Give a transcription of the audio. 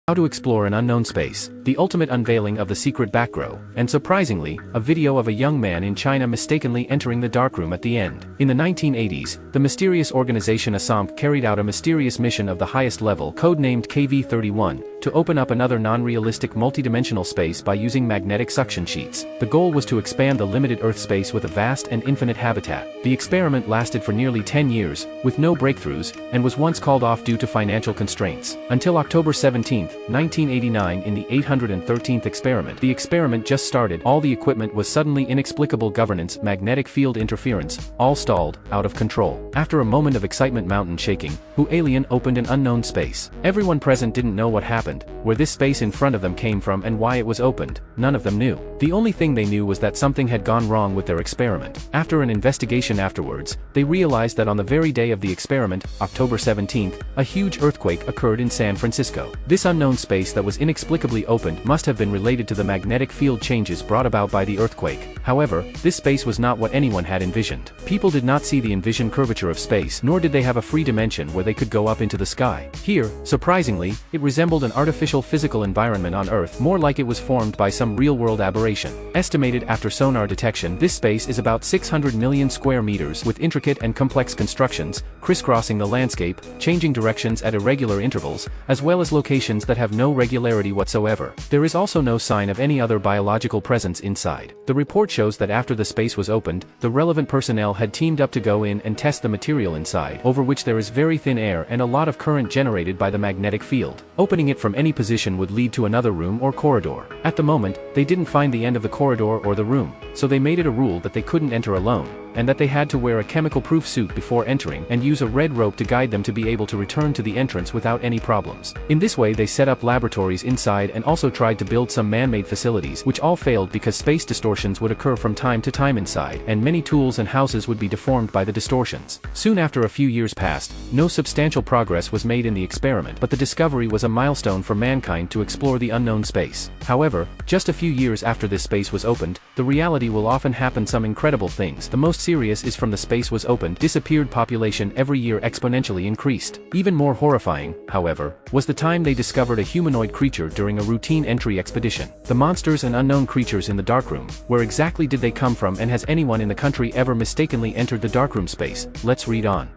How to explore an unknown space, the ultimate unveiling of the secret background, and surprisingly, a video of a young man in China mistakenly entering the darkroom at the end. In the 1980s, the mysterious organization ASOMP carried out a mysterious mission of the highest level, codenamed KV-31, to open up another non-realistic multidimensional space by using magnetic suction sheets. The goal was to expand the limited Earth space with a vast and infinite habitat. The experiment lasted for nearly 10 years, with no breakthroughs, and was once called off due to financial constraints. Until October 17, 1989, in the 813th experiment. The experiment just started. All the equipment was suddenly inexplicable governance, magnetic field interference, all stalled, out of control. After a moment of excitement, mountain shaking, who alien opened an unknown space. Everyone present didn't know what happened, where this space in front of them came from and why it was opened. None of them knew. The only thing they knew was that something had gone wrong with their experiment. After an investigation afterwards, they realized that on the very day of the experiment, October 17th, a huge earthquake occurred in San Francisco. This unknown space that was inexplicably opened must have been related to the magnetic field changes brought about by the earthquake. However, this space was not what anyone had envisioned. People did not see the envisioned curvature of space, nor did they have a free dimension where they could go up into the sky. Here, surprisingly, it resembled an artificial physical environment on Earth, more like it was formed by some real-world aberration. Estimated after sonar detection, this space is about 600 million square meters with intricate and complex constructions, crisscrossing the landscape, changing directions at irregular intervals, as well as locations that have no regularity whatsoever. There is also no sign of any other biological presence inside. The report shows that after the space was opened, the relevant personnel had teamed up to go in and test the material inside, over which there is very thin air and a lot of current generated by the magnetic field. Opening it from any position would lead to another room or corridor. At the moment, they didn't find the end of the corridor or the room, so they made it a rule that they couldn't enter alone, and that they had to wear a chemical-proof suit before entering and use a red rope to guide them to be able to return to the entrance without any problems. In this way they set up laboratories inside and also tried to build some man-made facilities, which all failed because space distortions would occur from time to time inside, and many tools and houses would be deformed by the distortions. Soon after a few years passed, no substantial progress was made in the experiment, but the discovery was a milestone for mankind to explore the unknown space. However, just a few years after this space was opened, the reality will often happen some incredible things. The most serious is from the space was opened, disappeared population every year exponentially increased. Even more horrifying, however, was the time they discovered a humanoid creature during a routine entry expedition. The monsters and unknown creatures in the darkroom, where exactly did they come from, and has anyone in the country ever mistakenly entered the darkroom space? Let's read on.